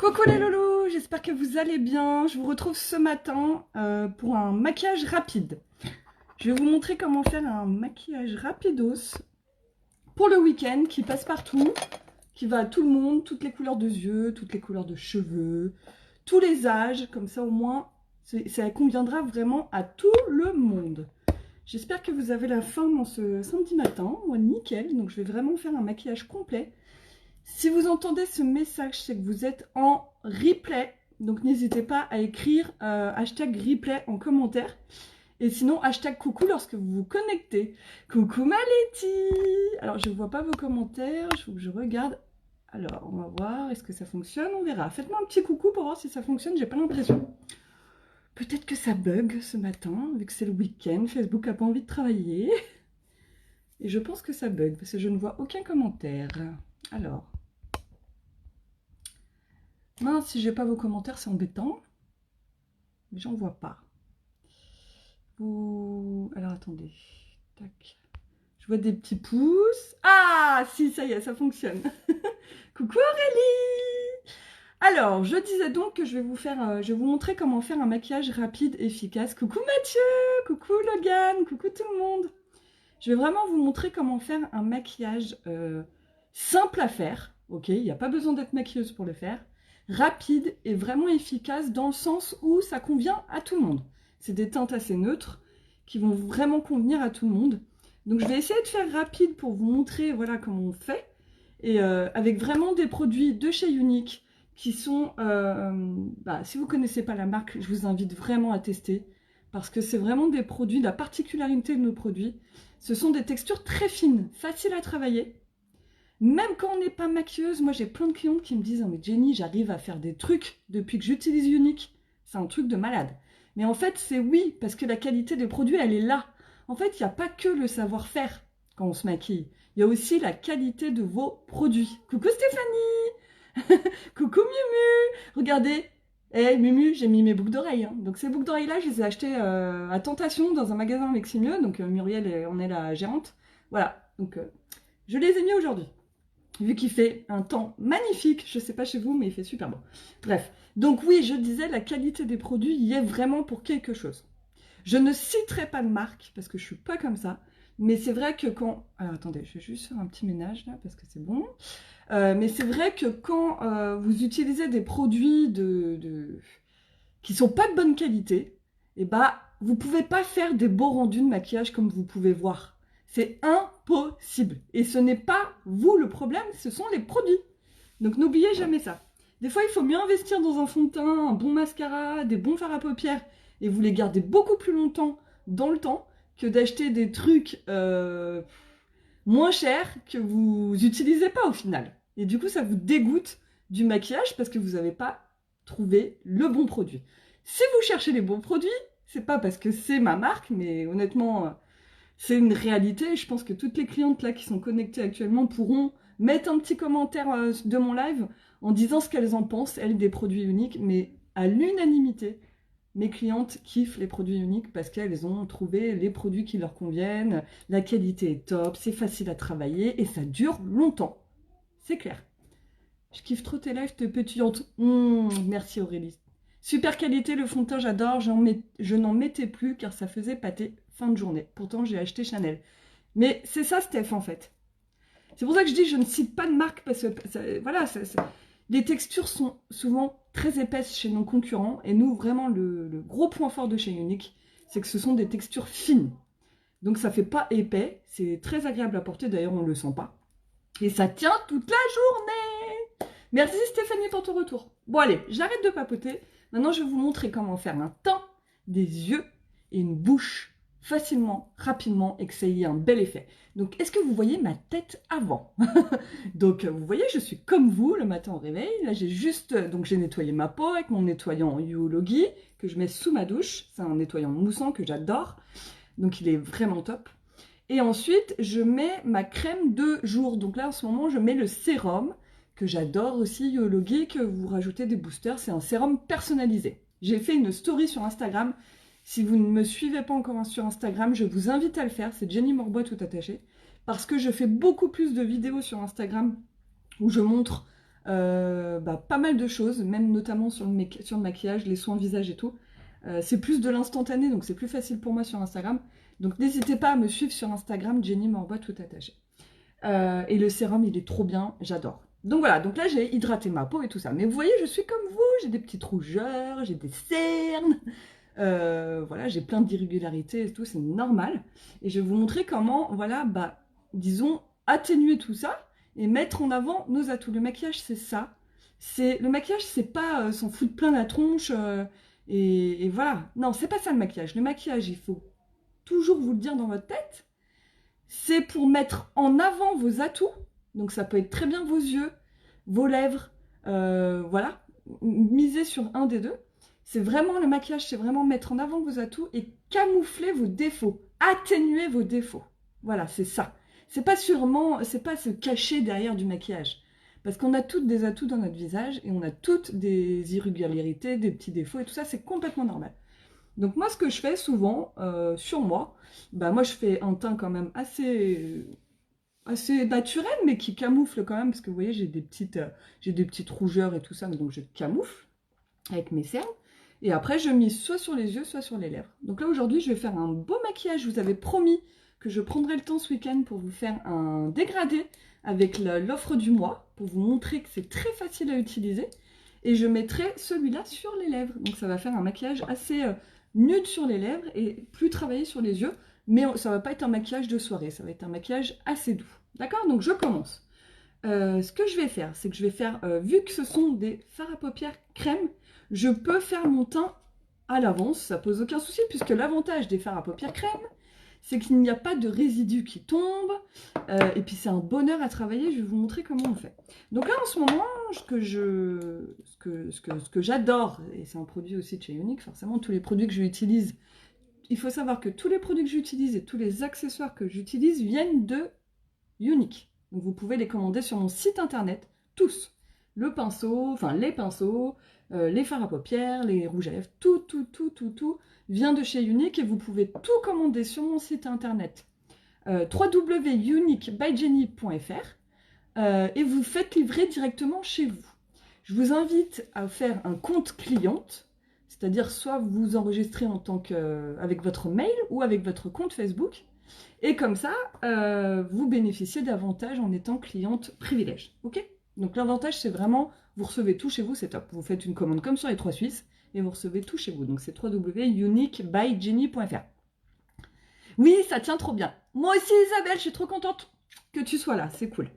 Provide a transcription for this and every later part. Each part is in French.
Coucou les loulous, j'espère que vous allez bien. Je vous retrouve ce matin pour un maquillage rapide. Je vais vous montrer comment faire un maquillage rapidos pour le week-end qui passe partout, qui va à tout le monde, toutes les couleurs de yeux, toutes les couleurs de cheveux, tous les âges, comme ça au moins ça conviendra vraiment à tout le monde. J'espère que vous avez la forme en ce samedi matin, moi nickel, donc je vais vraiment faire un maquillage complet. Si vous entendez ce message, c'est que vous êtes en replay. Donc n'hésitez pas à écrire hashtag replay en commentaire. Et sinon, hashtag coucou lorsque vous vous connectez. Coucou ma Letty. Alors, je ne vois pas vos commentaires. Il faut que je regarde. Alors, on va voir. Est-ce que ça fonctionne? On verra. Faites-moi un petit coucou pour voir si ça fonctionne. J'ai pas l'impression. Peut-être que ça bug ce matin, vu que c'est le week-end. Facebook n'a pas envie de travailler. Et je pense que ça bug, parce que je ne vois aucun commentaire. Alors... mince, si j'ai pas vos commentaires, c'est embêtant. Mais j'en vois pas. Alors attendez. Tac. Je vois des petits pouces. Ah, si, ça y est, ça fonctionne. Coucou Aurélie. Alors, je disais donc que je vais vous montrer comment faire un maquillage rapide, efficace. Coucou Mathieu, coucou Logan, coucou tout le monde. Je vais vraiment vous montrer comment faire un maquillage simple à faire. Ok, il n'y a pas besoin d'être maquilleuse pour le faire. Rapide et vraiment efficace dans le sens où ça convient à tout le monde. C'est des teintes assez neutres qui vont vraiment convenir à tout le monde. Donc je vais essayer de faire rapide pour vous montrer voilà comment on fait. Et avec vraiment des produits de chez Younique qui sont... si vous ne connaissez pas la marque, je vous invite vraiment à tester. Parce que c'est vraiment des produits, la particularité de nos produits, ce sont des textures très fines, faciles à travailler. Même quand on n'est pas maquilleuse, moi j'ai plein de clientes qui me disent « Oh mais Jenny, j'arrive à faire des trucs depuis que j'utilise Younique. » C'est un truc de malade. Mais en fait, c'est oui, parce que la qualité des produits, elle est là. En fait, il n'y a pas que le savoir-faire quand on se maquille. Il y a aussi la qualité de vos produits. Coucou Stéphanie. Coucou Mumu. Regardez. Eh Mumu, j'ai mis mes boucles d'oreilles. Hein. Donc ces boucles d'oreilles-là, je les ai achetées à Tentation dans un magasin avec Simieux. Donc Muriel, on est la gérante. Voilà, donc je les ai mis aujourd'hui. Vu qu'il fait un temps magnifique, je ne sais pas chez vous, mais il fait super bon. Bref, donc oui, je disais, la qualité des produits y est vraiment pour quelque chose. Je ne citerai pas de marque, parce que je ne suis pas comme ça, mais c'est vrai que quand... Alors attendez, je vais juste faire un petit ménage là, parce que c'est bon. Mais c'est vrai que quand vous utilisez des produits qui ne sont pas de bonne qualité, eh ben, vous ne pouvez pas faire des beaux rendus de maquillage comme vous pouvez voir. C'est impossible. Et ce n'est pas vous le problème, ce sont les produits. Donc n'oubliez jamais ça. Des fois, il faut mieux investir dans un fond de teint, un bon mascara, des bons fards à paupières, et vous les gardez beaucoup plus longtemps dans le temps que d'acheter des trucs moins chers que vous n'utilisez pas au final. Et du coup, ça vous dégoûte du maquillage parce que vous n'avez pas trouvé le bon produit. Si vous cherchez les bons produits, c'est pas parce que c'est ma marque, mais honnêtement... c'est une réalité, je pense que toutes les clientes là qui sont connectées actuellement pourront mettre un petit commentaire de mon live en disant ce qu'elles en pensent, elles, des produits uniques, mais à l'unanimité, mes clientes kiffent les produits uniques parce qu'elles ont trouvé les produits qui leur conviennent, la qualité est top, c'est facile à travailler et ça dure longtemps. C'est clair. Je kiffe trop tes lives, tes pétillantes. Merci Aurélie. Super qualité, le fond de teint, j'adore. Je n'en mettais plus car ça faisait pâter fin de journée. Pourtant, j'ai acheté Chanel. Mais c'est ça, Steph, en fait. C'est pour ça que je dis je ne cite pas de marque parce que, voilà, les textures sont souvent très épaisses chez nos concurrents. Et nous, vraiment, le gros point fort de chez Younique, c'est que ce sont des textures fines. Donc, ça ne fait pas épais. C'est très agréable à porter. D'ailleurs, on ne le sent pas. Et ça tient toute la journée. Merci Stéphanie pour ton retour. Bon, allez, j'arrête de papoter. Maintenant, je vais vous montrer comment faire un teint, des yeux et une bouche facilement, rapidement et que ça y ait un bel effet. Donc, est-ce que vous voyez ma tête avant? Donc, vous voyez, je suis comme vous le matin au réveil. Là, j'ai nettoyé ma peau avec mon nettoyant Yuologi que je mets sous ma douche. C'est un nettoyant moussant que j'adore. Donc, il est vraiment top. Et ensuite, je mets ma crème de jour. Donc là, en ce moment, je mets le sérum que j'adore aussi, Yuologi, que vous rajoutez des boosters. C'est un sérum personnalisé. J'ai fait une story sur Instagram. Si vous ne me suivez pas encore sur Instagram, je vous invite à le faire. C'est Jenny Morbois tout attaché. Parce que je fais beaucoup plus de vidéos sur Instagram où je montre pas mal de choses, même notamment sur sur le maquillage, les soins visage et tout. C'est plus de l'instantané, donc c'est plus facile pour moi sur Instagram. Donc n'hésitez pas à me suivre sur Instagram, Jenny Morbois tout attaché. Et le sérum, il est trop bien, j'adore. Donc voilà, donc là j'ai hydraté ma peau et tout ça. Mais vous voyez, je suis comme vous, j'ai des petites rougeurs, j'ai des cernes. Voilà, j'ai plein d'irrégularités et tout, c'est normal. Et je vais vous montrer comment, voilà, disons, atténuer tout ça et mettre en avant nos atouts. Le maquillage, c'est ça. Le maquillage, c'est pas s'en foutre plein la tronche et voilà. Non, c'est pas ça le maquillage. Le maquillage, il faut toujours vous le dire dans votre tête. C'est pour mettre en avant vos atouts. Donc ça peut être très bien vos yeux, vos lèvres, voilà. Misez sur un des deux. C'est vraiment le maquillage, c'est vraiment mettre en avant vos atouts et camoufler vos défauts, atténuer vos défauts. Voilà, c'est ça. C'est pas se cacher derrière du maquillage. Parce qu'on a toutes des atouts dans notre visage et on a toutes des irrégularités, des petits défauts et tout ça, c'est complètement normal. Donc moi, ce que je fais souvent sur moi, moi je fais un teint quand même assez naturel, mais qui camoufle quand même, parce que vous voyez, j'ai des petites rougeurs et tout ça, donc je camoufle avec mes cernes. Et après, je mise soit sur les yeux, soit sur les lèvres. Donc là, aujourd'hui, je vais faire un beau maquillage. Je vous avais promis que je prendrais le temps ce week-end pour vous faire un dégradé avec l'offre du mois, pour vous montrer que c'est très facile à utiliser. Et je mettrai celui-là sur les lèvres. Donc ça va faire un maquillage assez nude sur les lèvres et plus travaillé sur les yeux. Mais ça va pas être un maquillage de soirée, ça va être un maquillage assez doux. D'accord? Donc je commence. Ce que je vais faire, c'est que je vais faire, vu que ce sont des fards à paupières crème, je peux faire mon teint à l'avance, ça pose aucun souci, puisque l'avantage des fards à paupières crème, c'est qu'il n'y a pas de résidus qui tombent, et puis c'est un bonheur à travailler, je vais vous montrer comment on fait. Donc là, en ce moment, ce que j'adore, et c'est un produit aussi de chez Younique, forcément, tous les produits que j'utilise, il faut savoir que tous les produits que j'utilise et tous les accessoires que j'utilise viennent de Younique. Donc vous pouvez les commander sur mon site internet, tous. Le pinceau, enfin les pinceaux, les fards à paupières, les rouges à lèvres, tout vient de chez Younique et vous pouvez tout commander sur mon site internet www.uniquebyjenny.fr et vous faites livrer directement chez vous. Je vous invite à faire un compte cliente, c'est-à-dire soit vous enregistrez en tant avec votre mail ou avec votre compte Facebook. Et comme ça, vous bénéficiez d'avantages en étant cliente privilège. Ok? Donc l'avantage, c'est vraiment, vous recevez tout chez vous, c'est top. Vous faites une commande comme sur les 3 Suisses et vous recevez tout chez vous. Donc c'est www.uniquebyjenny.fr. Oui, ça tient trop bien. Moi aussi, Isabelle, je suis trop contente que tu sois là, c'est cool.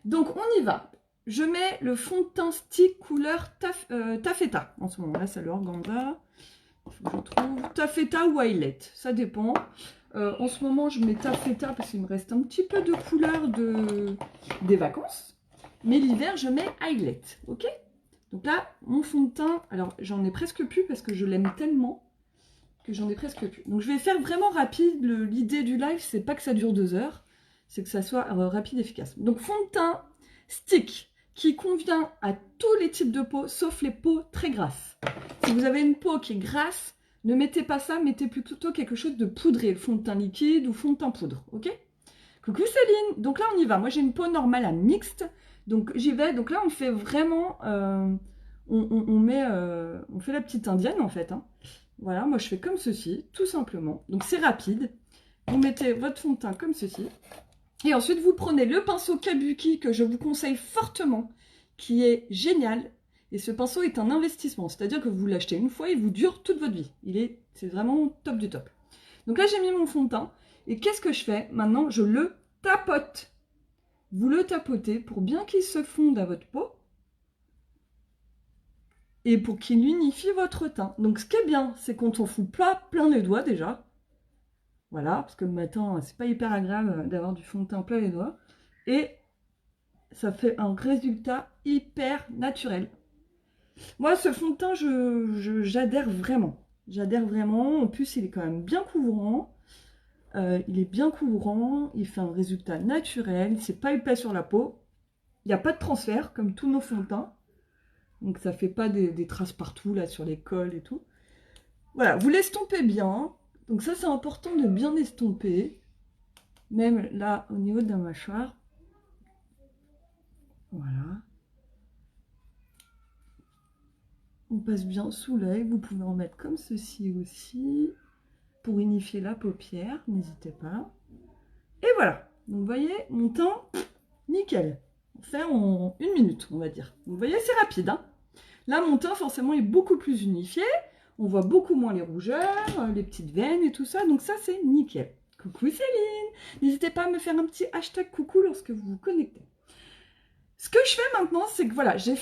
Donc on y va. Je mets le fond de teint stick couleur taffeta. En ce moment-là, c'est le organza. Je trouve taffeta ou Eyelet, ça dépend. En ce moment, je mets taffeta parce qu'il me reste un petit peu de couleur des vacances. Mais l'hiver, je mets Eyelet, ok? Donc là, mon fond de teint, alors j'en ai presque plus parce que je l'aime tellement que j'en ai presque plus. Donc je vais faire vraiment rapide. L'idée du live, c'est pas que ça dure 2 heures, c'est que ça soit rapide et efficace. Donc fond de teint stick qui convient à tous les types de peau, sauf les peaux très grasses. Si vous avez une peau qui est grasse, ne mettez pas ça, mettez plutôt quelque chose de poudré, le fond de teint liquide ou fond de teint poudre, ok? Coucou Céline. Donc là, on y va. Moi, j'ai une peau normale à mixte, donc j'y vais. Donc là, on fait vraiment... on fait la petite indienne, en fait, hein. Voilà, moi, je fais comme ceci, tout simplement. Donc c'est rapide. Vous mettez votre fond de teint comme ceci. Et ensuite, vous prenez le pinceau Kabuki que je vous conseille fortement, qui est génial. Et ce pinceau est un investissement, c'est-à-dire que vous l'achetez une fois, il vous dure toute votre vie. C'est vraiment top du top. Donc là, j'ai mis mon fond de teint. Et qu'est-ce que je fais? Maintenant, je le tapote. Vous le tapotez pour bien qu'il se fonde à votre peau et pour qu'il unifie votre teint. Donc ce qui est bien, c'est quand on fout pas plein les doigts déjà. Voilà, parce que le matin, c'est pas hyper agréable d'avoir du fond de teint plein les doigts. Et ça fait un résultat hyper naturel. Moi, ce fond de teint, j'adhère vraiment. J'adhère vraiment. En plus, il est quand même bien couvrant. Il est bien couvrant. Il fait un résultat naturel. C'est pas épais sur la peau. Il n'y a pas de transfert, comme tous nos fonds de teint. Donc, ça fait pas des traces partout, là, sur les cols et tout. Voilà, vous l'estompez bien. Donc ça, c'est important de bien estomper. Même là, au niveau de la mâchoire. Voilà. On passe bien sous l'œil. Vous pouvez en mettre comme ceci aussi pour unifier la paupière. N'hésitez pas. Et voilà. Donc, vous voyez, mon teint, nickel. On fait en 1 minute, on va dire. Donc, vous voyez, c'est rapide. Hein. Là, mon teint, forcément, est beaucoup plus unifié. On voit beaucoup moins les rougeurs, les petites veines et tout ça. Donc, ça, c'est nickel. Coucou Céline. N'hésitez pas à me faire un petit hashtag coucou lorsque vous vous connectez. Ce que je fais maintenant, c'est que voilà, j'ai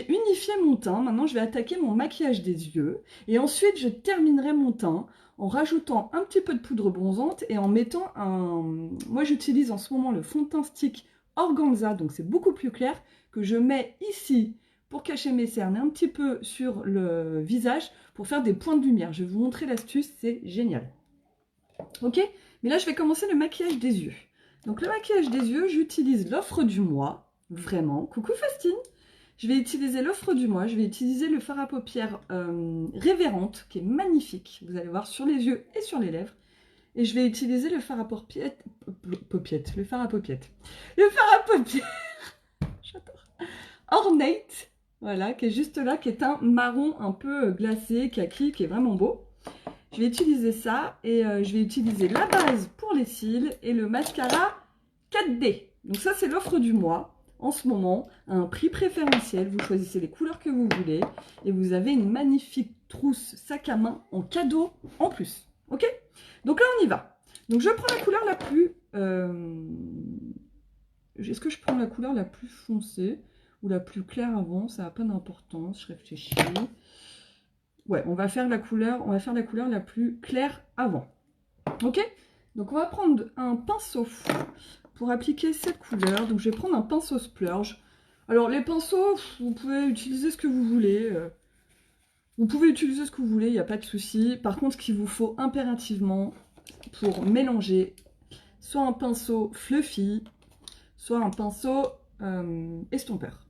unifié mon teint. Maintenant, je vais attaquer mon maquillage des yeux. Et ensuite, je terminerai mon teint en rajoutant un petit peu de poudre bronzante et en mettant un... Moi, j'utilise en ce moment le fond de teint stick Organza, donc c'est beaucoup plus clair, que je mets ici pour cacher mes cernes et un petit peu sur le visage pour faire des points de lumière. Je vais vous montrer l'astuce, c'est génial. Ok? Mais là, je vais commencer le maquillage des yeux. Donc le maquillage des yeux, j'utilise l'offre du mois, vraiment. Coucou Fastine. Je vais utiliser l'offre du mois, je vais utiliser le fard à paupières Révérente, qui est magnifique. Vous allez voir sur les yeux et sur les lèvres. Et je vais utiliser le fard à paupières, le fard à paupières. Le fard à paupières, j'adore. Ornate, voilà, qui est juste là, qui est un marron un peu glacé, kaki, qui est vraiment beau. Je vais utiliser ça et je vais utiliser la base pour les cils et le mascara 4D. Donc ça, c'est l'offre du mois. En ce moment, à un prix préférentiel. Vous choisissez les couleurs que vous voulez et vous avez une magnifique trousse sac à main en cadeau en plus. Ok? Donc là, on y va. Donc je prends la couleur la plus... Est-ce que je prends la couleur la plus foncée ou la plus claire avant? Ça n'a pas d'importance, je réfléchis. Ouais, on va faire la couleur la plus claire avant. Ok? Donc on va prendre un pinceau pour appliquer cette couleur. Donc je vais prendre un pinceau splurge. Alors les pinceaux, vous pouvez utiliser ce que vous voulez. Vous pouvez utiliser ce que vous voulez, il n'y a pas de souci. Par contre, ce qu'il vous faut impérativement pour mélanger, soit un pinceau fluffy, soit un pinceau estompeur.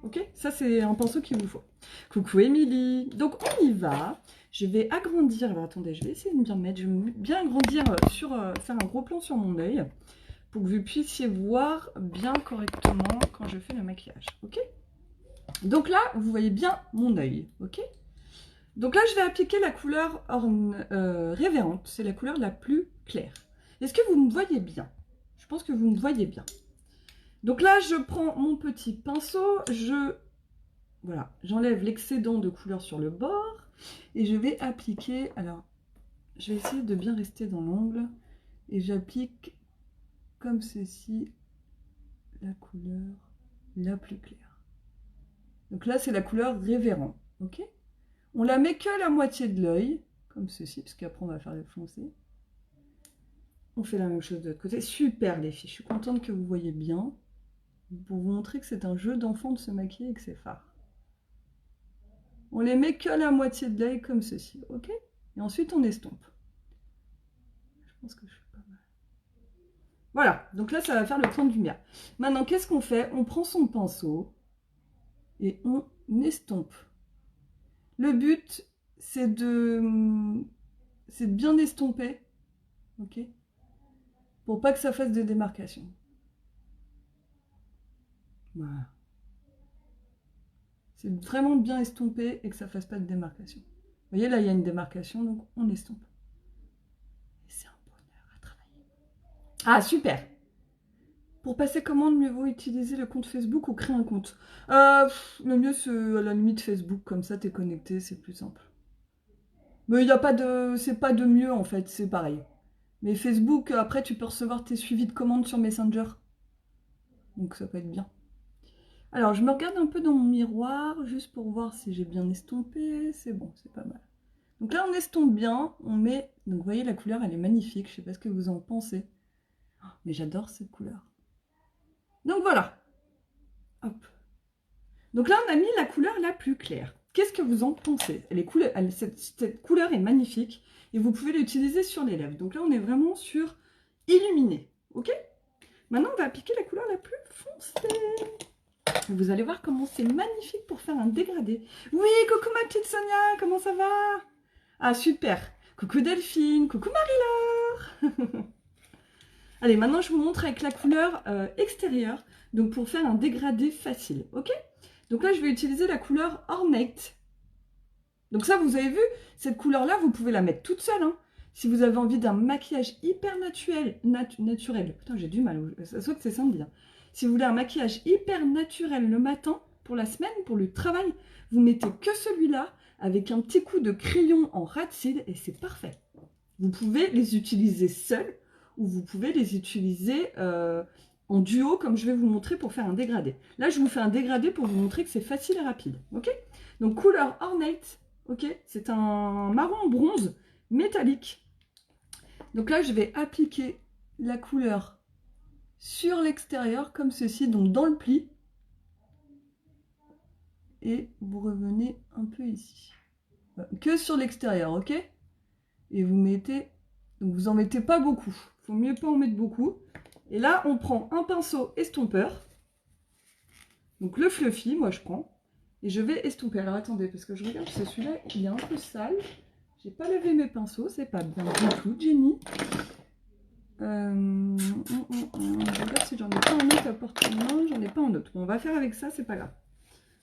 Ok? Ça, c'est un pinceau qu'il vous faut. Coucou Émilie. Donc, on y va. Je vais agrandir. Alors, attendez, je vais essayer de bien mettre. Je vais bien agrandir faire un gros plan sur mon œil pour que vous puissiez voir bien correctement quand je fais le maquillage. Ok? Donc là, vous voyez bien mon œil. Ok? Donc là, je vais appliquer la couleur Révérente. C'est la couleur la plus claire. Est-ce que vous me voyez bien? Je pense que vous me voyez bien. Donc là, je prends mon petit pinceau, voilà, j'enlève l'excédent de couleur sur le bord et je vais appliquer, alors, je vais essayer de bien rester dans l'angle et j'applique comme ceci la couleur la plus claire. Donc là, c'est la couleur Révérend, ok? On la met que la moitié de l'œil, comme ceci, parce qu'après on va faire le foncé. On fait la même chose de l'autre côté. Super les filles, je suis contente que vous voyez bien. Pour vous montrer que c'est un jeu d'enfant de se maquiller avec ses fards. On les met que la moitié de l'œil comme ceci, ok? Et ensuite on estompe. Je pense que je fais pas mal. Voilà, donc là ça va faire le point de lumière. Maintenant qu'est-ce qu'on fait? On prend son pinceau et on estompe. Le but c'est de bien estomper, ok? Pour pas que ça fasse de démarcation. Voilà. C'est vraiment bien estompé et que ça ne fasse pas de démarcation. Vous voyez, là, il y a une démarcation, donc on estompe. Et c'est un bonheur à travailler. Ah, super! Pour passer commande, mieux vaut utiliser le compte Facebook ou créer un compte. Le mieux, c'est à la limite Facebook, comme ça, tu es connecté, c'est plus simple. Mais il n'y a pas de... C'est pas de mieux, en fait, c'est pareil. Mais Facebook, après, tu peux recevoir tes suivis de commandes sur Messenger. Donc ça peut être bien. Alors, je me regarde un peu dans mon miroir, juste pour voir si j'ai bien estompé. C'est bon, c'est pas mal. Donc là, on estompe bien, on met... Donc vous voyez, la couleur, elle est magnifique. Je sais pas ce que vous en pensez. Oh, mais j'adore cette couleur. Donc voilà. Hop. Donc là, on a mis la couleur la plus claire. Qu'est-ce que vous en pensez? Cette couleur est magnifique et vous pouvez l'utiliser sur les lèvres. Donc là, on est vraiment sur illuminé. Ok? Maintenant, on va appliquer la couleur la plus foncée. Vous allez voir comment c'est magnifique pour faire un dégradé. Oui, coucou ma petite Sonia, comment ça va? Ah, super. Coucou Delphine, coucou Marie-Laure. Allez, maintenant je vous montre avec la couleur extérieure, donc pour faire un dégradé facile, ok? Donc là, je vais utiliser la couleur Ornate. Donc ça, vous avez vu, cette couleur-là, vous pouvez la mettre toute seule. Hein. Si vous avez envie d'un maquillage hyper naturel, putain, j'ai du mal, ça se voit que c'est samedi. Hein. Si vous voulez un maquillage hyper naturel le matin, pour la semaine, pour le travail, vous mettez que celui-là, avec un petit coup de crayon en ras de cils, et c'est parfait. Vous pouvez les utiliser seuls, ou vous pouvez les utiliser en duo, comme je vais vous montrer pour faire un dégradé. Là, je vous fais un dégradé pour vous montrer que c'est facile et rapide. Ok? Donc, couleur Ornate, ok? C'est un marron bronze métallique. Donc là, je vais appliquer la couleur sur l'extérieur, comme ceci, donc dans le pli. Et vous revenez un peu ici. Que sur l'extérieur, ok? Et vous mettez... Donc vous en mettez pas beaucoup. Il faut mieux pas en mettre beaucoup. Et là, on prend un pinceau estompeur. Donc le fluffy, moi je prends. Et je vais estomper. Alors attendez, parce que je regarde, c'est celui-là, il est un peu sale. J'ai pas lavé mes pinceaux, c'est pas bien du tout, Jenny. Je regarde si j'en ai pas un autre à portée de main. J'en ai pas un autre. Bon, on va faire avec ça, c'est pas grave.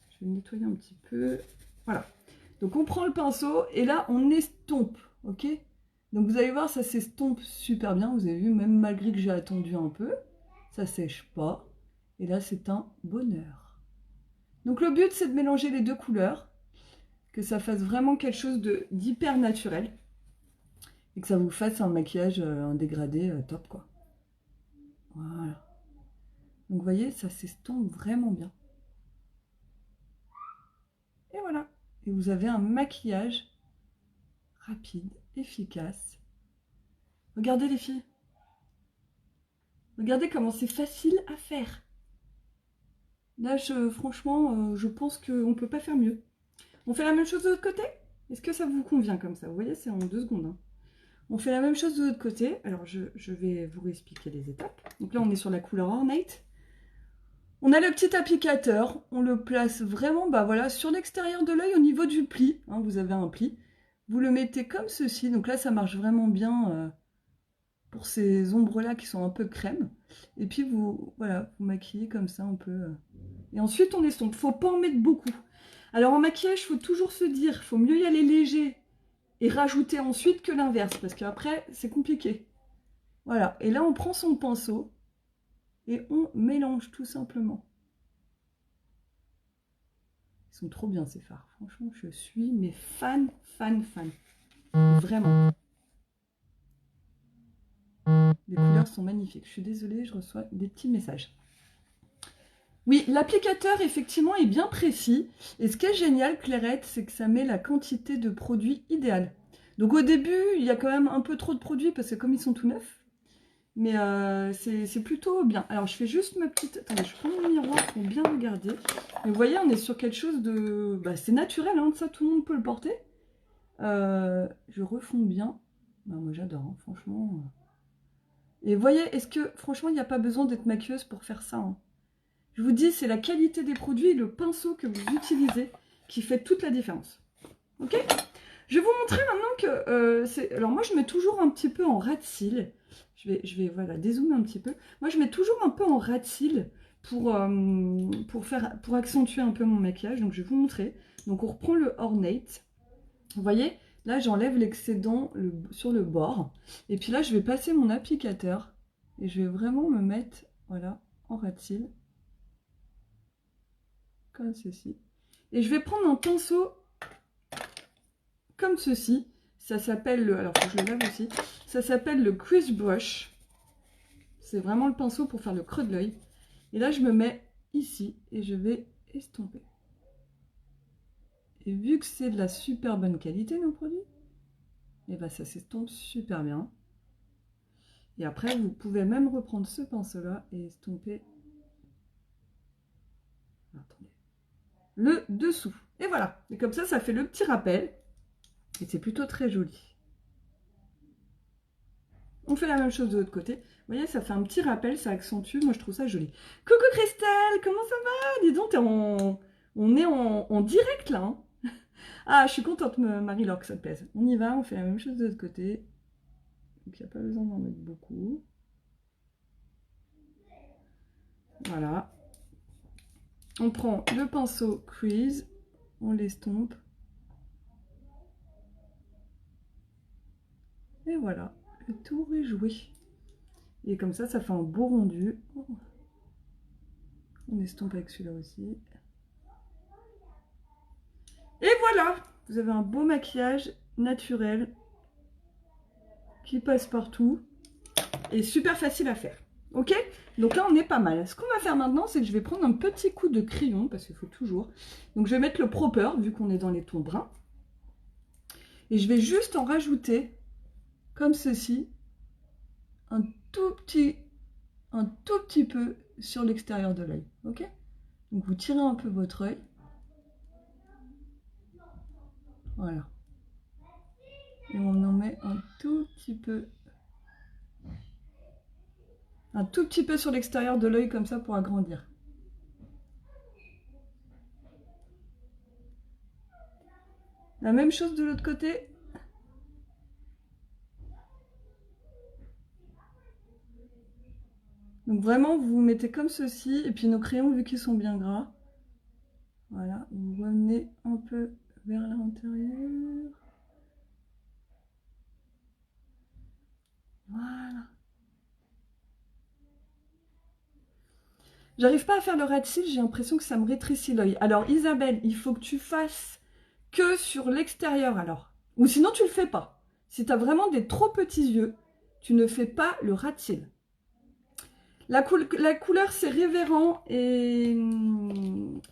Je vais nettoyer un petit peu. Voilà. Donc on prend le pinceau et là on estompe, ok? Donc vous allez voir, ça s'estompe super bien. Vous avez vu, même malgré que j'ai attendu un peu, ça sèche pas. Et là c'est un bonheur. Donc le but c'est de mélanger les deux couleurs, que ça fasse vraiment quelque chose d'hyper naturel. Et que ça vous fasse un maquillage, un dégradé top quoi. Voilà. Donc vous voyez, ça s'estompe vraiment bien. Et voilà. Et vous avez un maquillage rapide, efficace. Regardez les filles. Regardez comment c'est facile à faire. Là, franchement, je pense qu'on ne peut pas faire mieux. On fait la même chose de l'autre côté? Est-ce que ça vous convient comme ça? Vous voyez, c'est en 2 secondes. Hein. On fait la même chose de l'autre côté. Alors, je vais vous réexpliquer les étapes. Donc là, on est sur la couleur Ornate. On a le petit applicateur. On le place vraiment voilà, sur l'extérieur de l'œil au niveau du pli. Hein, vous avez un pli. Vous le mettez comme ceci. Donc là, ça marche vraiment bien pour ces ombres-là qui sont un peu crème. Et puis, voilà, vous maquillez comme ça un peu. Et ensuite, on estompe. Il ne faut pas en mettre beaucoup. Alors, en maquillage, il faut toujours se dire, il faut mieux y aller léger et rajouter ensuite que l'inverse, parce qu'après, c'est compliqué. Voilà. Et là, on prend son pinceau et on mélange tout simplement. Ils sont trop bien, ces fards. Franchement, je suis mais fan. Vraiment. Les couleurs sont magnifiques. Je suis désolée, je reçois des petits messages. Oui, l'applicateur, effectivement, est bien précis. Et ce qui est génial, Clairette, c'est que ça met la quantité de produits idéale. Donc au début, il y a quand même un peu trop de produits, parce que comme ils sont tout neufs, mais c'est plutôt bien. Alors, je fais juste ma petite... Attendez, je prends mon miroir pour bien regarder. Mais vous voyez, on est sur quelque chose de... c'est naturel, hein, ça, tout le monde peut le porter. Je refonds bien. Moi, j'adore, hein, franchement. Et vous voyez, est-ce que, franchement, il n'y a pas besoin d'être maquilleuse pour faire ça, hein. Je vous dis, c'est la qualité des produits et le pinceau que vous utilisez qui fait toute la différence. Ok? Je vais vous montrer maintenant que... alors moi, je mets toujours un petit peu en ras de cils. Je vais voilà, dézoomer un petit peu. Moi, je mets toujours un peu en ras de cils pour accentuer un peu mon maquillage. Donc, je vais vous montrer. Donc, on reprend le Ornate. Vous voyez? Là, j'enlève l'excédent sur le bord. Et puis là, je vais passer mon applicateur. Et je vais vraiment me mettre, voilà, en ras de cils. Comme ceci. Et je vais prendre un pinceau comme ceci. Ça s'appelle le... Alors, faut que je le lave aussi. Ça s'appelle le Crease Brush. C'est vraiment le pinceau pour faire le creux de l'œil. Et là, je me mets ici et je vais estomper. Et vu que c'est de la super bonne qualité, nos produits, et ben ça s'estompe super bien. Et après, vous pouvez même reprendre ce pinceau-là et estomper... Attendez. Le dessous. Et voilà. Et comme ça fait le petit rappel. Et c'est plutôt très joli. On fait la même chose de l'autre côté. Vous voyez, ça fait un petit rappel, ça accentue. Moi, je trouve ça joli. Coucou Christelle, comment ça va? Dis donc, on est en direct là. Hein. Ah, je suis contente, Marie-Laure, que ça te plaise. On y va, on fait la même chose de l'autre côté. Donc, il n'y a pas besoin d'en mettre beaucoup. Voilà. On prend le pinceau Crease, on l'estompe. Et voilà, le tour est joué. Et comme ça fait un beau rendu. On estompe avec celui-là aussi. Et voilà, vous avez un beau maquillage naturel qui passe partout et super facile à faire. Ok? Donc là, on est pas mal. Ce qu'on va faire maintenant, c'est que je vais prendre un petit coup de crayon, parce qu'il faut toujours. Donc je vais mettre le Proper, vu qu'on est dans les tons bruns. Et je vais juste en rajouter, comme ceci, un tout petit peu sur l'extérieur de l'œil. Ok? Donc vous tirez un peu votre œil. Voilà. Et on en met un tout petit peu. Un tout petit peu sur l'extérieur de l'œil, comme ça, pour agrandir. La même chose de l'autre côté. Donc vraiment, vous vous mettez comme ceci. Et puis nos crayons, vu qu'ils sont bien gras, voilà, vous revenez un peu vers l'intérieur. Voilà. J'arrive pas à faire le ras de cils, j'ai l'impression que ça me rétrécit l'œil. Alors Isabelle, il faut que tu fasses que sur l'extérieur alors. Ou sinon tu le fais pas. Si tu as vraiment des trop petits yeux, tu ne fais pas le ras de cils. La couleur c'est Révérend et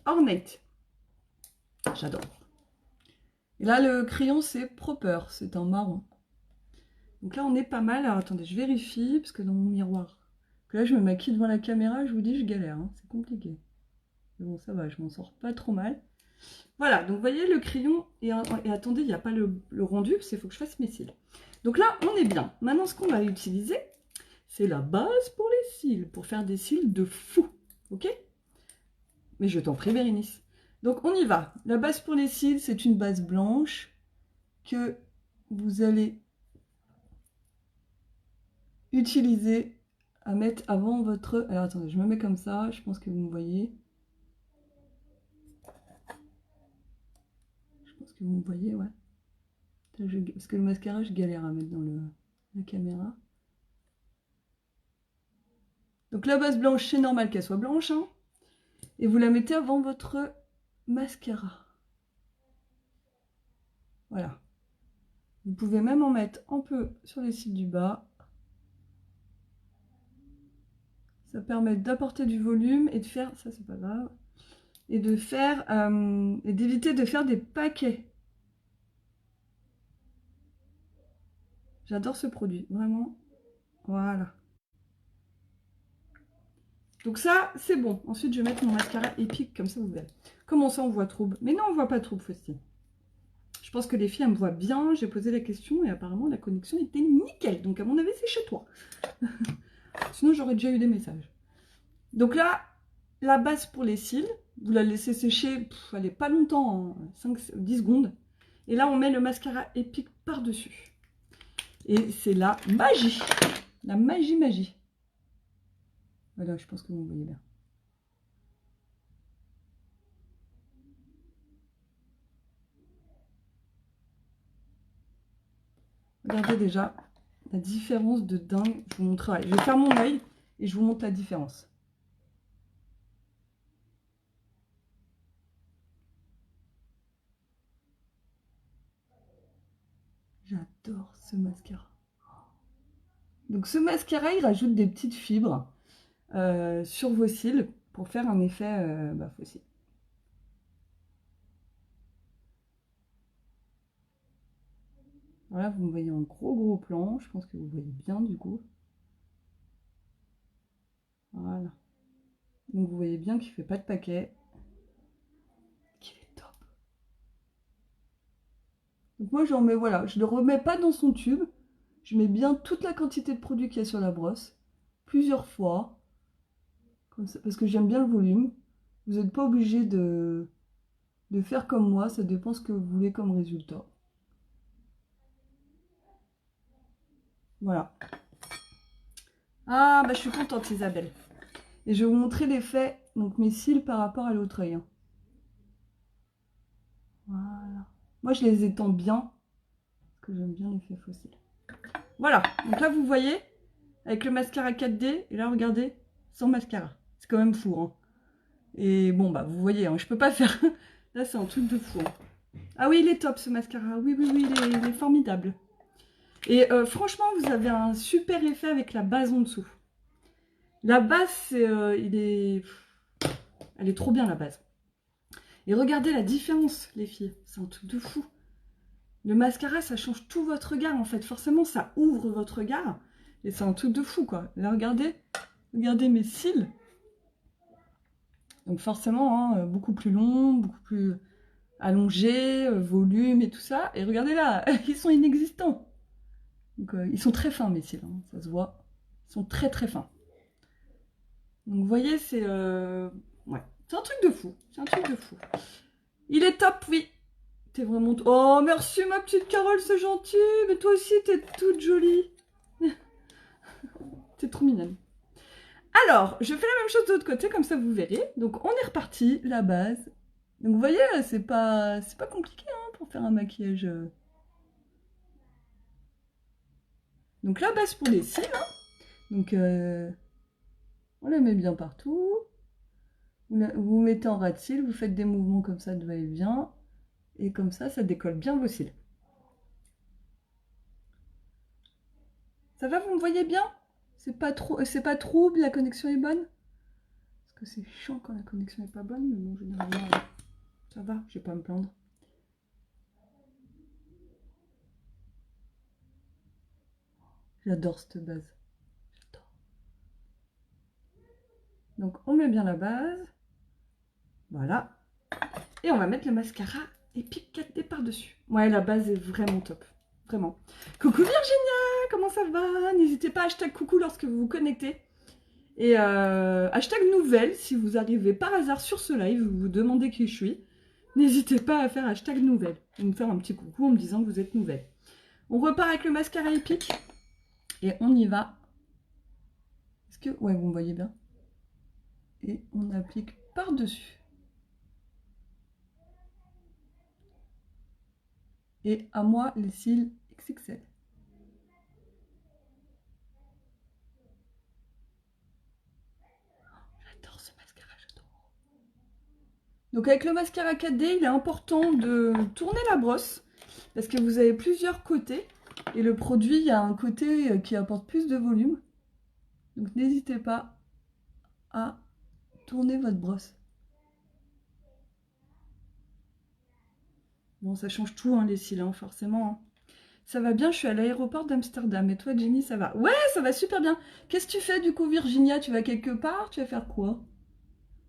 Ornate. J'adore. Et là le crayon c'est Proper, c'est un marron. Donc là on est pas mal. Alors attendez, je vérifie, parce que dans mon miroir, que là je me maquille devant la caméra, je vous dis je galère, hein, c'est compliqué. Mais bon ça va, je m'en sors pas trop mal. Voilà, donc vous voyez le crayon, et attendez, il n'y a pas le rendu, parce qu'il faut que je fasse mes cils. Donc là on est bien. Maintenant ce qu'on va utiliser, c'est la base pour les cils, pour faire des cils de fou, ok? Mais je t'en prie Bérénice. Donc on y va. La base pour les cils, c'est une base blanche que vous allez utiliser à mettre avant votre... Alors attendez, je me mets comme ça, je pense que vous me voyez. Je pense que vous me voyez, ouais. Parce que le mascara, je galère à mettre dans la caméra. Donc la base blanche, c'est normal qu'elle soit blanche, hein. Et vous la mettez avant votre mascara. Voilà. Vous pouvez même en mettre un peu sur les cils du bas. Ça permet d'apporter du volume et de faire, ça c'est pas grave, et de faire, et d'éviter de faire des paquets. J'adore ce produit, vraiment. Voilà. Donc ça, c'est bon. Ensuite, je vais mettre mon mascara épique, comme ça vous verrez. Comment ça, on voit trouble? Mais non, on voit pas trouble, Faustine. Je pense que les filles, elles me voient bien. J'ai posé la question et apparemment, la connexion était nickel. Donc, à mon avis, c'est chez toi. Sinon, j'aurais déjà eu des messages. Donc là, la base pour les cils, vous la laissez sécher, allez, pas longtemps, 5-10 secondes. Et là, on met le mascara épique par-dessus. Et c'est la magie. La magie. Voilà, je pense que vous voyez bien. Regardez déjà la différence de dingue. Je vous montrerai. Je vais faire mon œil et je vous montre la différence. J'adore ce mascara. Donc ce mascara, il rajoute des petites fibres sur vos cils pour faire un effet faux-cils. Voilà, vous me voyez en gros plan. Je pense que vous voyez bien du coup. Voilà. Donc vous voyez bien qu'il ne fait pas de paquet. Qu'il est top. Donc moi j'en mets, voilà, je ne le remets pas dans son tube. Je mets bien toute la quantité de produit qu'il y a sur la brosse. Plusieurs fois. Comme ça, parce que j'aime bien le volume. Vous n'êtes pas obligé de faire comme moi. Ça dépend ce que vous voulez comme résultat. Voilà. Ah, bah je suis contente Isabelle. Et je vais vous montrer l'effet donc mes cils par rapport à l'autre œil. Hein. Voilà. Moi, je les étends bien, parce que j'aime bien l'effet faux cils. Voilà, donc là, vous voyez, avec le mascara 4D, et là, regardez, sans mascara. C'est quand même fou, hein. Et bon, bah, vous voyez, hein, je peux pas faire... Là, c'est un truc de fou. Hein. Ah oui, il est top, ce mascara. Oui, oui, oui, il est formidable. Et franchement, vous avez un super effet avec la base en dessous. La base, c'est... Elle est trop bien, la base. Et regardez la différence, les filles. C'est un truc de fou. Le mascara, ça change tout votre regard, en fait. Forcément, ça ouvre votre regard. Et c'est un truc de fou, quoi. Là, regardez. Regardez mes cils. Donc forcément, hein, beaucoup plus long, beaucoup plus allongé, volume et tout ça. Et regardez là, ils sont inexistants. Donc, ils sont très fins, mes cils. Hein, ça se voit. Ils sont très, très fins. Donc, vous voyez, c'est... Ouais. C'est un truc de fou. C'est un truc de fou. Il est top, oui. T'es vraiment... Oh, merci ma petite Carole, c'est gentil. Mais toi aussi, t'es toute jolie. T'es trop mignonne. Alors, je fais la même chose de l'autre côté, comme ça vous verrez. Donc, on est reparti, la base. Donc, vous voyez, c'est pas compliqué hein, pour faire un maquillage. Donc, la base pour les cils. Hein. Donc, on la met bien partout. Vous mettez en ras de cils, vous faites des mouvements comme ça de va-et-vient. Et comme ça décolle bien vos cils. Ça va, vous me voyez bien? C'est pas trouble, la connexion est bonne? Parce que c'est chiant quand la connexion n'est pas bonne, mais bon, généralement, ça va, je vais pas me plaindre. J'adore cette base. J'adore. Donc, on met bien la base. Voilà. Et on va mettre le mascara Epic 4D par-dessus. Ouais, la base est vraiment top. Vraiment. Coucou Virginia, comment ça va? N'hésitez pas à hashtag coucou lorsque vous vous connectez. Et hashtag nouvelle, si vous arrivez par hasard sur ce live, vous vous demandez qui je suis. N'hésitez pas à faire hashtag nouvelle. Et me faire un petit coucou en me disant que vous êtes nouvelle. On repart avec le mascara Epic. Et on y va. Est-ce que... Ouais, vous me voyez bien. Et on applique par-dessus. Et à moi, les cils XXL. J'adore ce mascara, j'adore. Donc avec le mascara 4D, il est important de tourner la brosse. Parce que vous avez plusieurs côtés. Et le produit, il y a un côté qui apporte plus de volume. Donc n'hésitez pas à tourner votre brosse. Bon, ça change tout, hein, les cils, hein, forcément. Hein. Ça va bien, je suis à l'aéroport d'Amsterdam. Et toi, Jenny, ça va? Ouais, ça va super bien. Qu'est-ce que tu fais, du coup, Virginia? Tu vas quelque part? Tu vas faire quoi?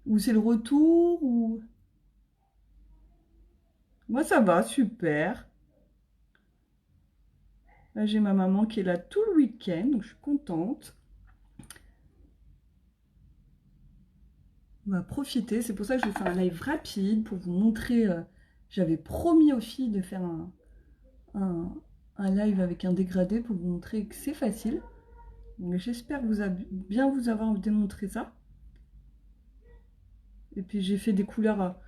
Ou c'est le retour? Ou... Moi, ça va, super. Là, j'ai ma maman qui est là tout le week-end, donc je suis contente. On va profiter. C'est pour ça que je vais faire un live rapide pour vous montrer... J'avais promis aux filles de faire un live avec un dégradé pour vous montrer que c'est facile. J'espère bien vous avoir démontré ça. Et puis j'ai fait des couleurs...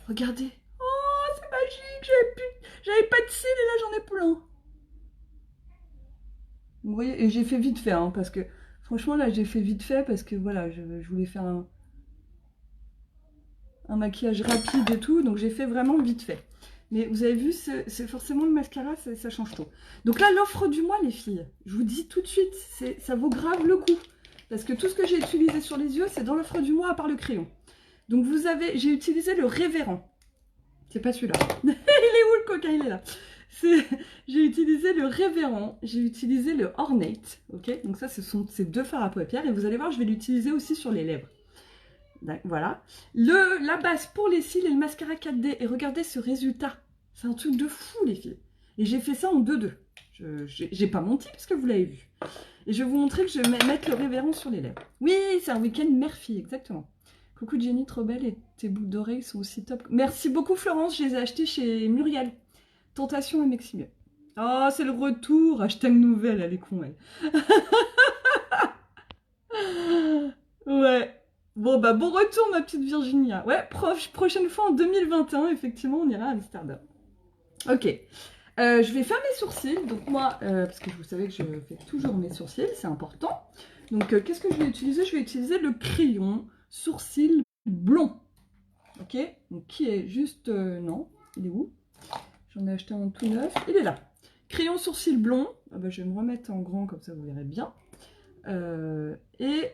Regardez. Oh, c'est magique. J'avais pas de cils et là j'en ai plein. Vous voyez, et j'ai fait vite fait, hein, parce que franchement là j'ai fait vite fait parce que voilà, je voulais faire un maquillage rapide et tout, donc j'ai fait vraiment vite fait. Mais vous avez vu, c'est forcément le mascara, ça change tout. Donc là, l'offre du mois, les filles, je vous dis tout de suite, ça vaut grave le coup. Parce que tout ce que j'ai utilisé sur les yeux, c'est dans l'offre du mois à part le crayon. Donc j'ai utilisé le Révérend. C'est pas celui-là. Il est où le coquin? Il est là. J'ai utilisé le Révérend, j'ai utilisé le Ornate. Ok, donc ça, ce sont ces deux fards à paupières. Et vous allez voir, je vais l'utiliser aussi sur les lèvres. Voilà. La base pour les cils et le mascara 4D. Et regardez ce résultat. C'est un truc de fou, les filles. Et j'ai fait ça en 2-2. J'ai pas menti puisque vous l'avez vu. Et je vais vous montrer que je vais mettre le Révérend sur les lèvres. Oui, c'est un week-end mère-fille, exactement. Coucou Jenny, trop belle. Et tes boucles d'oreilles sont aussi top. Merci beaucoup Florence. Je les ai achetées chez Muriel. Tentation et Meximieux. Oh, c'est le retour. Hashtag nouvelle, elle est con, elle. Ouais. Bon, bah, bon retour, ma petite Virginia. Ouais, prochaine fois en 2021, effectivement, on ira à Amsterdam. Ok. Je vais faire mes sourcils. Donc moi, parce que vous savez que je fais toujours mes sourcils, c'est important. Donc qu'est-ce que je vais utiliser? Je vais utiliser le crayon sourcil blond. Ok. Donc qui est juste... non, il est où? J'en ai acheté un tout neuf. Il est là. Crayon sourcil blond. Ah bah, je vais me remettre en grand, comme ça vous verrez bien. Et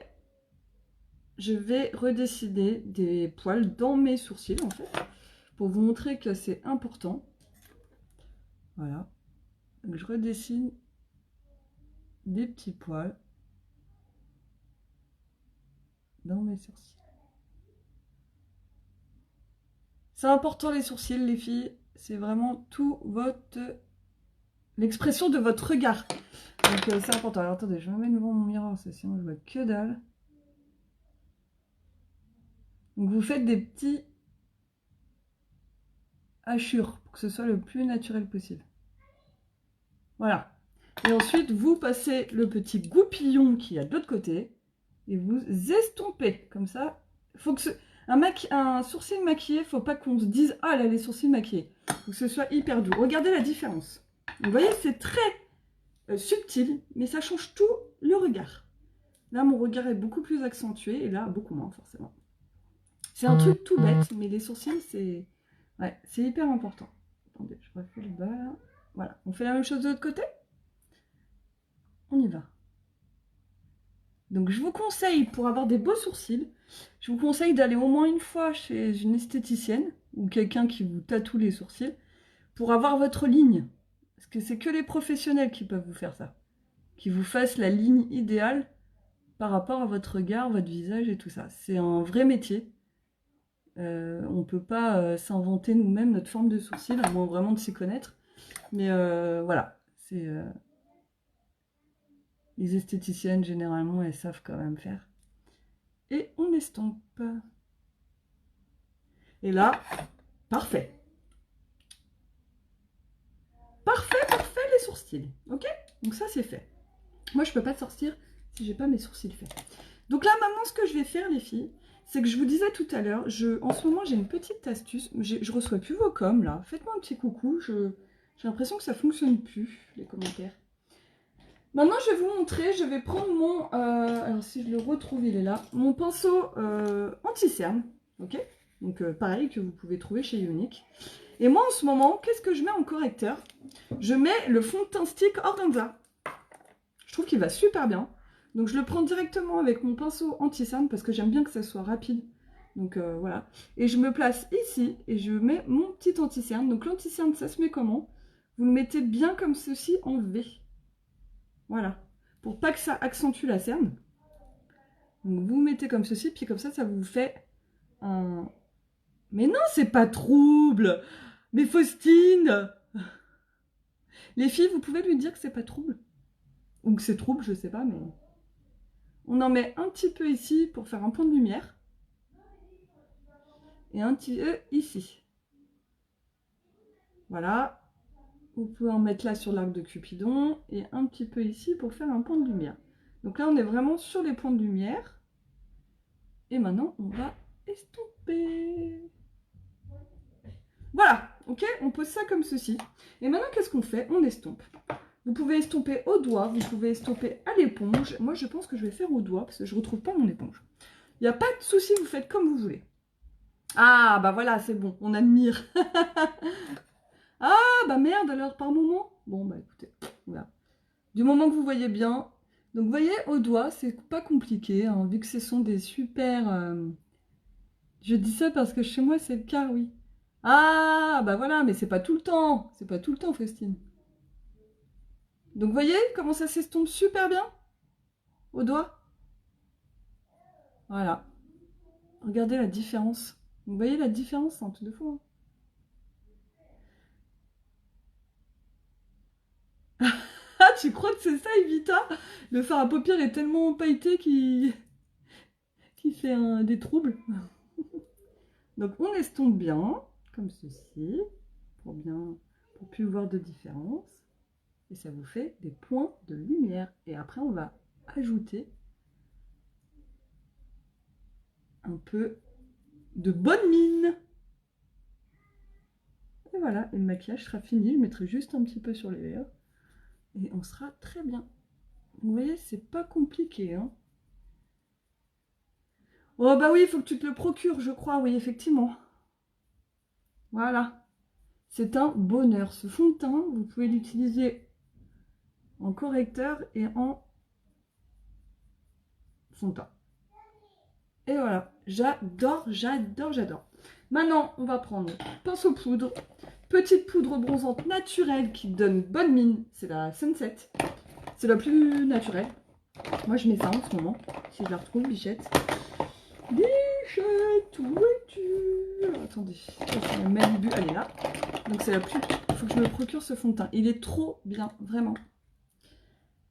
je vais redessiner des poils dans mes sourcils, en fait, pour vous montrer que c'est important. Voilà. Donc je redessine des petits poils dans mes sourcils. C'est important les sourcils, les filles. C'est vraiment tout votre... l'expression de votre regard. Donc c'est important. Alors attendez, je me mets devant mon miroir, sinon je vois que dalle. Donc vous faites des petits hachures pour que ce soit le plus naturel possible. Voilà. Et ensuite, vous passez le petit goupillon qui est de l'autre côté et vous estompez. Comme ça, faut que un sourcil maquillé, faut pas qu'on se dise « Ah, elle a les sourcils maquillés ». Faut que ce soit hyper doux. Regardez la différence. Vous voyez, c'est très subtil, mais ça change tout le regard. Là, mon regard est beaucoup plus accentué et là, beaucoup moins forcément. C'est un truc tout bête, mais les sourcils, c'est ouais, c'est hyper important. Attendez, je refais le bas là. Voilà, on fait la même chose de l'autre côté. On y va. Donc je vous conseille, pour avoir des beaux sourcils, je vous conseille d'aller au moins une fois chez une esthéticienne ou quelqu'un qui vous tatoue les sourcils pour avoir votre ligne. Parce que c'est que les professionnels qui peuvent vous faire ça. Qui vous fassent la ligne idéale par rapport à votre regard, votre visage et tout ça. C'est un vrai métier. On ne peut pas s'inventer nous-mêmes notre forme de sourcil, à moins vraiment de s'y connaître. Mais voilà, c'est... les esthéticiennes, généralement, elles savent quand même faire. Et on estompe. Et là, parfait. Parfait, parfait les sourcils. Ok? Donc ça, c'est fait. Moi, je peux pas sortir si j'ai pas mes sourcils faits. Donc là, maintenant, ce que je vais faire, les filles, c'est que je vous disais tout à l'heure, en ce moment, j'ai une petite astuce. Je reçois plus vos coms, là. Faites-moi un petit coucou. J'ai l'impression que ça fonctionne plus, les commentaires. Maintenant, je vais vous montrer. Je vais prendre mon... alors, si je le retrouve, il est là. Mon pinceau anti-cerne. Ok? Donc, pareil, que vous pouvez trouver chez Younique. Et moi, en ce moment, qu'est-ce que je mets en correcteur? Je mets le fond de teint stick Organza. Je trouve qu'il va super bien. Donc, je le prends directement avec mon pinceau anti-cerne parce que j'aime bien que ça soit rapide. Donc, voilà. Et je me place ici et je mets mon petit anti-cerne. Donc, l'anti-cerne, ça se met comment? Vous le mettez bien comme ceci en V. Voilà. Pour pas que ça accentue la cerne. Donc, vous mettez comme ceci, puis comme ça vous fait un... Mais non, c'est pas trouble! Mais Faustine! Les filles, vous pouvez lui dire que c'est pas trouble. Ou que c'est trouble, je sais pas, mais... On en met un petit peu ici pour faire un point de lumière. Et un petit peu ici. Voilà. Vous pouvez en mettre là sur l'arc de Cupidon. Et un petit peu ici pour faire un point de lumière. Donc là, on est vraiment sur les points de lumière. Et maintenant, on va estomper. Voilà, ok? On pose ça comme ceci. Et maintenant, qu'est-ce qu'on fait? On estompe. Vous pouvez estomper au doigt, vous pouvez estomper à l'éponge. Moi, je pense que je vais faire au doigt parce que je ne retrouve pas mon éponge. Il n'y a pas de souci, vous faites comme vous voulez. Ah, bah voilà, c'est bon, on admire. Ah, bah merde, alors par moment. Bon, bah écoutez, voilà. Du moment que vous voyez bien. Donc, vous voyez, au doigt, c'est pas compliqué, hein, vu que ce sont des super... Je dis ça parce que chez moi, c'est le cas, oui. Ah, bah voilà, mais c'est pas tout le temps. C'est pas tout le temps, Faustine. Donc, vous voyez comment ça s'estompe super bien au doigt? Voilà. Regardez la différence. Vous voyez la différence entre deux fois? Ah, tu crois que c'est ça, Evita? Le fard à paupières est tellement pailleté qu'il fait des troubles. Donc on estompe bien, comme ceci, pour plus voir de différence. Et ça vous fait des points de lumière. Et après, on va ajouter un peu de bonne mine. Et voilà, et le maquillage sera fini. Je mettrai juste un petit peu sur les lèvres. Et on sera très bien. Vous voyez, c'est pas compliqué, hein. Oh bah oui, il faut que tu te le procures, je crois, oui, effectivement. Voilà. C'est un bonheur. Ce fond de teint, vous pouvez l'utiliser en correcteur et en fond de teint. Et voilà, j'adore, j'adore, j'adore. Maintenant, on va prendre pinceau poudre. Petite poudre bronzante naturelle qui donne bonne mine. C'est la Sunset. C'est la plus naturelle. Moi, je mets ça en ce moment. Si je la retrouve, Bichette. Bichette, où es-tu? Alors, attendez. C'est la Malibu. Elle est là. Donc, c'est la plus... Il faut que je me procure ce fond de teint. Il est trop bien, vraiment.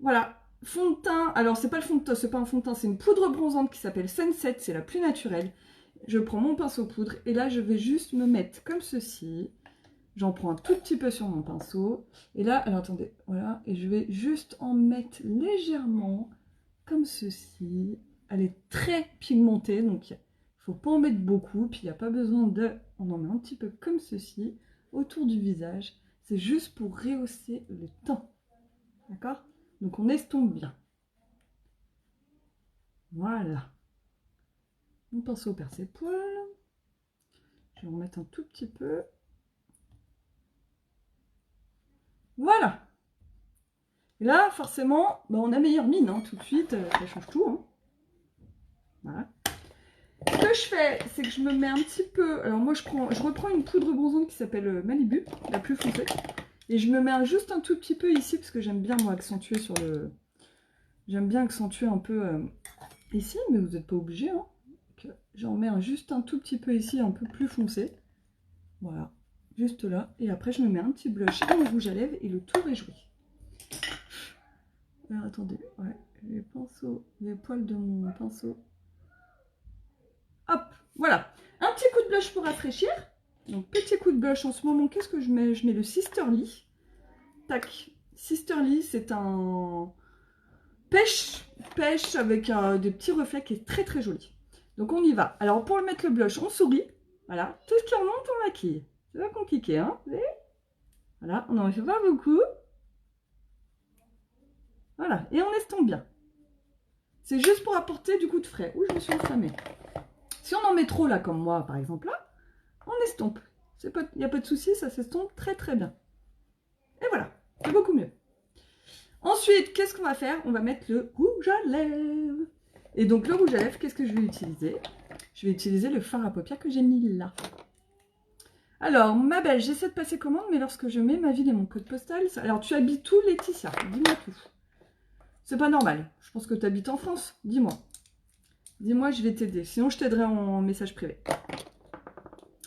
Voilà. Fond de teint. Alors, c'est pas le fond de teint, c'est pas un fond de teint. C'est une poudre bronzante qui s'appelle Sunset. C'est la plus naturelle. Je prends mon pinceau poudre. Et là, je vais juste me mettre comme ceci. J'en prends un tout petit peu sur mon pinceau. Et là, alors attendez, voilà. Et je vais juste en mettre légèrement, comme ceci. Elle est très pigmentée, donc il ne faut pas en mettre beaucoup. Puis il n'y a pas besoin de... On en met un petit peu comme ceci, autour du visage. C'est juste pour rehausser le teint. D'accord? Donc on estompe bien. Voilà. Mon pinceau perd ses poils. Je vais en mettre un tout petit peu. Voilà. Et là, forcément, bah, on a meilleure mine, hein, tout de suite, ça change tout. Hein. Voilà. Ce que je fais, c'est que je me mets un petit peu... Alors moi, je reprends une poudre bronzante qui s'appelle Malibu, la plus foncée. Et je me mets juste un tout petit peu ici, parce que j'aime bien, moi, accentuer sur le... J'aime bien accentuer un peu ici, mais vous n'êtes pas obligé. Hein. J'en mets juste un tout petit peu ici, un peu plus foncé. Voilà, juste là. Et après, je me mets un petit blush et un rouge à lèvres, et le tour est joué. Alors, attendez, ouais, les pinceaux, les poils de mon pinceau. Hop, voilà. Un petit coup de blush pour rafraîchir. Donc, petit coup de blush en ce moment, qu'est-ce que je mets? Je mets le Sisterly. Tac. Sisterly, c'est un pêche avec des petits reflets qui est très très joli. Donc, on y va. Alors, pour mettre le blush, on sourit. Voilà, tout ce qui remonte, on maquille. C'est pas compliqué, hein? Voilà, on n'en fait pas beaucoup. Voilà, et on estompe bien. C'est juste pour apporter du coup de frais. Ouh, je me suis enflammée. Si on en met trop là, comme moi par exemple là, on estompe. Il n'y a pas de souci, ça s'estompe très très bien. Et voilà, c'est beaucoup mieux. Ensuite, qu'est-ce qu'on va faire? On va mettre le rouge à lèvres. Et donc le rouge à lèvres, qu'est-ce que je vais utiliser? Je vais utiliser le fard à paupières que j'ai mis là. Alors, ma belle, j'essaie de passer commande, mais lorsque je mets ma ville et mon code postal... Alors, tu habites où, Laetitia? Dis-moi tout. C'est pas normal. Je pense que tu habites en France. Dis-moi. Dis-moi, je vais t'aider. Sinon, je t'aiderai en message privé.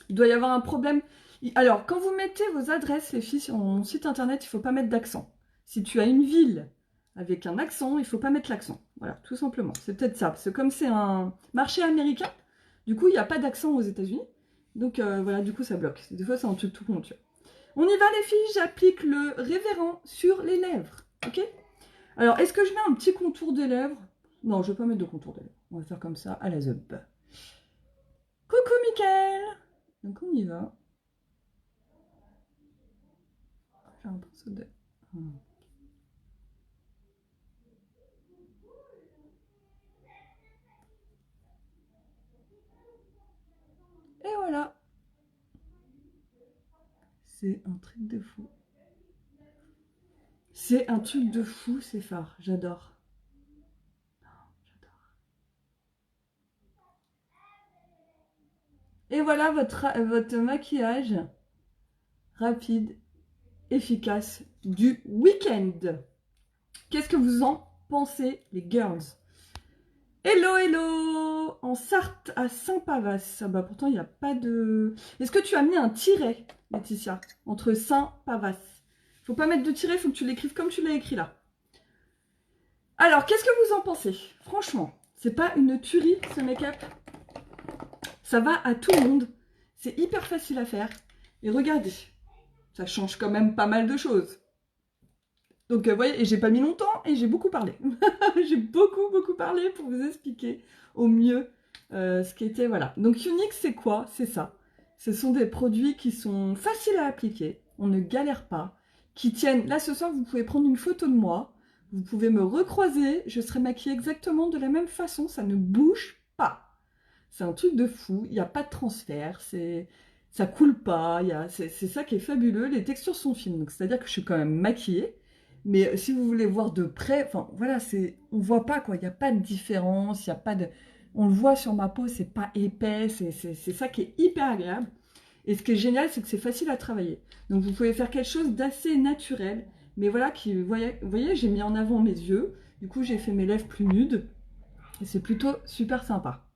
Il doit y avoir un problème. Alors, quand vous mettez vos adresses, les filles, sur mon site internet, il ne faut pas mettre d'accent. Si tu as une ville avec un accent, il ne faut pas mettre l'accent. Voilà, tout simplement. C'est peut-être ça. Parce que comme c'est un marché américain, du coup, il n'y a pas d'accent aux États-Unis. Donc, voilà, du coup, ça bloque. Des fois, c'est un truc tout con, tu vois. On y va, les filles. J'applique le révérend sur les lèvres. Ok? Alors, est-ce que je mets un petit contour des lèvres? Non, je ne vais pas mettre de contour des lèvres. On va faire comme ça, à la zub. Coucou, Mickaël! Donc, on y va. J'ai un pinceau de... Et voilà. C'est un truc de fou. C'est un truc de fou, ces fards. J'adore. J'adore. Et voilà votre maquillage rapide, efficace du week-end. Qu'est-ce que vous en pensez, les girls? Hello, hello! En Sarthe, à Saint-Pavas. Ah bah pourtant, il n'y a pas de... Est-ce que tu as mis un tiret, Laetitia, entre Saint-Pavas? Faut pas mettre de tiret, faut que tu l'écrives comme tu l'as écrit là. Alors, qu'est-ce que vous en pensez? Franchement, c'est pas une tuerie, ce make-up? Ça va à tout le monde. C'est hyper facile à faire. Et regardez, ça change quand même pas mal de choses. Donc, vous voyez, et j'ai pas mis longtemps et j'ai beaucoup parlé. J'ai beaucoup parlé pour vous expliquer au mieux ce qui était, voilà. Donc Unix, c'est quoi? C'est ça. Ce sont des produits qui sont faciles à appliquer, on ne galère pas, qui tiennent... Là, ce soir, vous pouvez prendre une photo de moi, vous pouvez me recroiser, je serai maquillée exactement de la même façon, ça ne bouge pas. C'est un truc de fou, il n'y a pas de transfert, ça coule pas, c'est ça qui est fabuleux, les textures sont fines, donc c'est-à-dire que je suis quand même maquillée, mais si vous voulez voir de près, enfin voilà, on voit pas quoi, il n'y a pas de différence, il n'y a pas de... On le voit sur ma peau, c'est pas épais, c'est ça qui est hyper agréable. Et ce qui est génial, c'est que c'est facile à travailler. Donc vous pouvez faire quelque chose d'assez naturel, mais voilà, vous voyez, j'ai mis en avant mes yeux, du coup j'ai fait mes lèvres plus nudes, et c'est plutôt super sympa.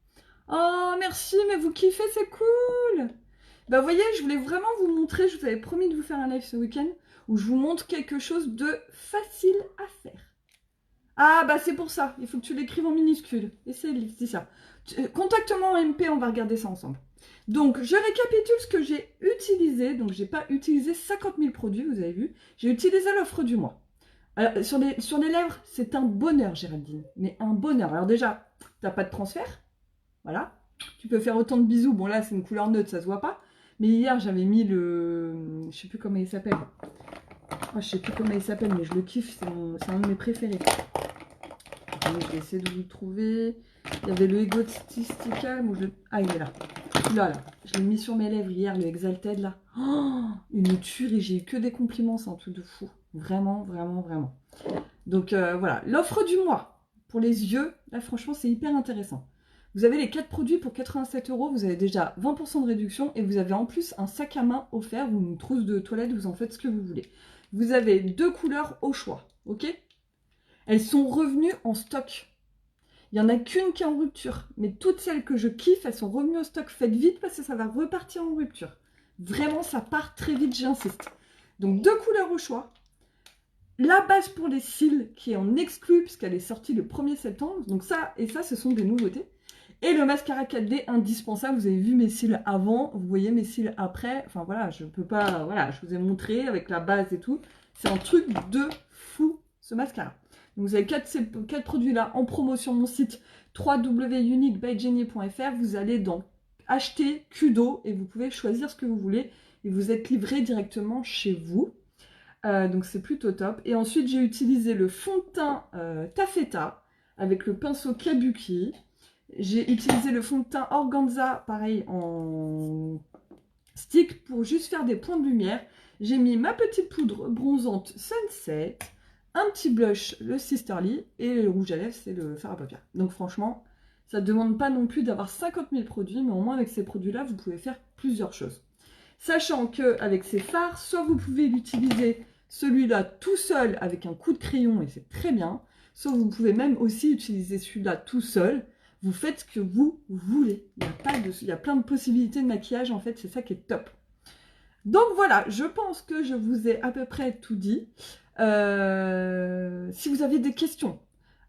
Oh, merci, mais vous kiffez, c'est cool! Bah, vous voyez, je voulais vraiment vous montrer, je vous avais promis de vous faire un live ce week-end, où je vous montre quelque chose de facile à faire. Ah, bah c'est pour ça, il faut que tu l'écrives en minuscule. Et c'est ça. Contacte-moi en MP, on va regarder ça ensemble. Donc, je récapitule ce que j'ai utilisé. Donc, j'ai pas utilisé 50 000 produits, vous avez vu. J'ai utilisé l'offre du mois. Alors, sur les lèvres, c'est un bonheur, Géraldine. Mais un bonheur. Alors déjà, t'as pas de transfert. Voilà. Tu peux faire autant de bisous. Bon, là, c'est une couleur neutre, ça se voit pas. Mais hier, j'avais mis le... Je sais plus comment il s'appelle. Oh, je sais plus comment il s'appelle, mais je le kiffe. C'est un de mes préférés. Attendez, je vais essayer de vous le trouver. Il y avait le Egotistical. Ah, il est là. Là. Je l'ai mis sur mes lèvres hier, le Exalted, là. Oh, une tuerie. J'ai eu que des compliments, c'est un truc de fou. Vraiment, vraiment, vraiment. Donc, voilà. L'offre du mois. Pour les yeux, là, franchement, c'est hyper intéressant. Vous avez les 4 produits pour 87 €, vous avez déjà 20% de réduction et vous avez en plus un sac à main offert ou une trousse de toilette, vous en faites ce que vous voulez. Vous avez 2 couleurs au choix, ok? Elles sont revenues en stock. Il n'y en a qu'une qui est en rupture, mais toutes celles que je kiffe, elles sont revenues au stock. Faites vite parce que ça va repartir en rupture. Vraiment, ça part très vite, j'insiste. Donc 2 couleurs au choix. La base pour les cils qui est en exclu puisqu'elle est sortie le 1er septembre. Donc ça et ça, ce sont des nouveautés. Et le mascara 4D indispensable, vous avez vu mes cils avant, vous voyez mes cils après. Enfin voilà, je peux pas, voilà, je vous ai montré avec la base et tout. C'est un truc de fou, ce mascara. Donc vous avez 4 produits là en promo sur mon site www.uniquebyjenny.fr. Vous allez dans acheter Kudo et vous pouvez choisir ce que vous voulez et vous êtes livré directement chez vous. Donc c'est plutôt top. Et ensuite j'ai utilisé le fond de teint Taffeta avec le pinceau Kabuki. J'ai utilisé le fond de teint Organza, pareil, en stick pour juste faire des points de lumière. J'ai mis ma petite poudre bronzante Sunset, un petit blush, le Sisterly, et le rouge à lèvres, c'est le fard à paupières. Donc franchement, ça ne demande pas non plus d'avoir 50 000 produits, mais au moins avec ces produits-là, vous pouvez faire plusieurs choses. Sachant qu'avec ces fards, soit vous pouvez l'utiliser celui-là tout seul avec un coup de crayon, et c'est très bien, soit vous pouvez même aussi utiliser celui-là tout seul. Vous faites ce que vous voulez. Il y a plein de possibilités de maquillage, en fait, c'est ça qui est top. Donc voilà, je pense que je vous ai à peu près tout dit. Si vous avez des questions,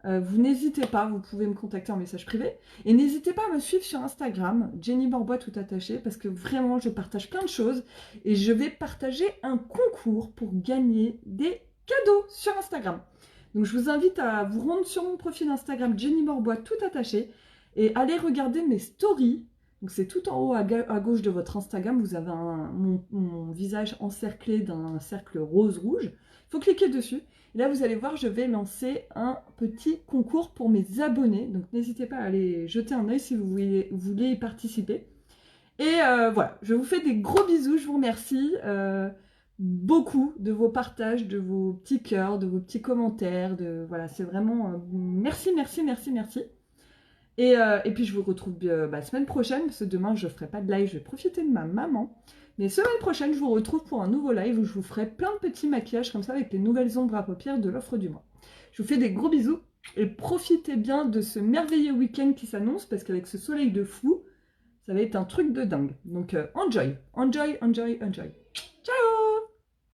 vous n'hésitez pas, vous pouvez me contacter en message privé. Et n'hésitez pas à me suivre sur Instagram, Jenny Borbois tout attaché, parce que vraiment, je partage plein de choses. Et je vais partager un concours pour gagner des cadeaux sur Instagram. Donc je vous invite à vous rendre sur mon profil Instagram Jenny Borbois tout attaché et aller regarder mes stories. Donc c'est tout en haut à gauche de votre Instagram, vous avez mon visage encerclé d'un cercle rose-rouge. Il faut cliquer dessus. Et là vous allez voir, je vais lancer un petit concours pour mes abonnés. Donc n'hésitez pas à aller jeter un œil si vous voulez y participer. Et voilà, je vous fais des gros bisous, je vous remercie. Beaucoup de vos partages, de vos petits cœurs, de vos petits commentaires, voilà, c'est vraiment merci. Et puis je vous retrouve semaine prochaine, parce que demain je ne ferai pas de live, je vais profiter de ma maman. Mais semaine prochaine, je vous retrouve pour un nouveau live où je vous ferai plein de petits maquillages comme ça avec les nouvelles ombres à paupières de l'offre du mois. Je vous fais des gros bisous et profitez bien de ce merveilleux week-end qui s'annonce, parce qu'avec ce soleil de fou, ça va être un truc de dingue. Donc enjoy.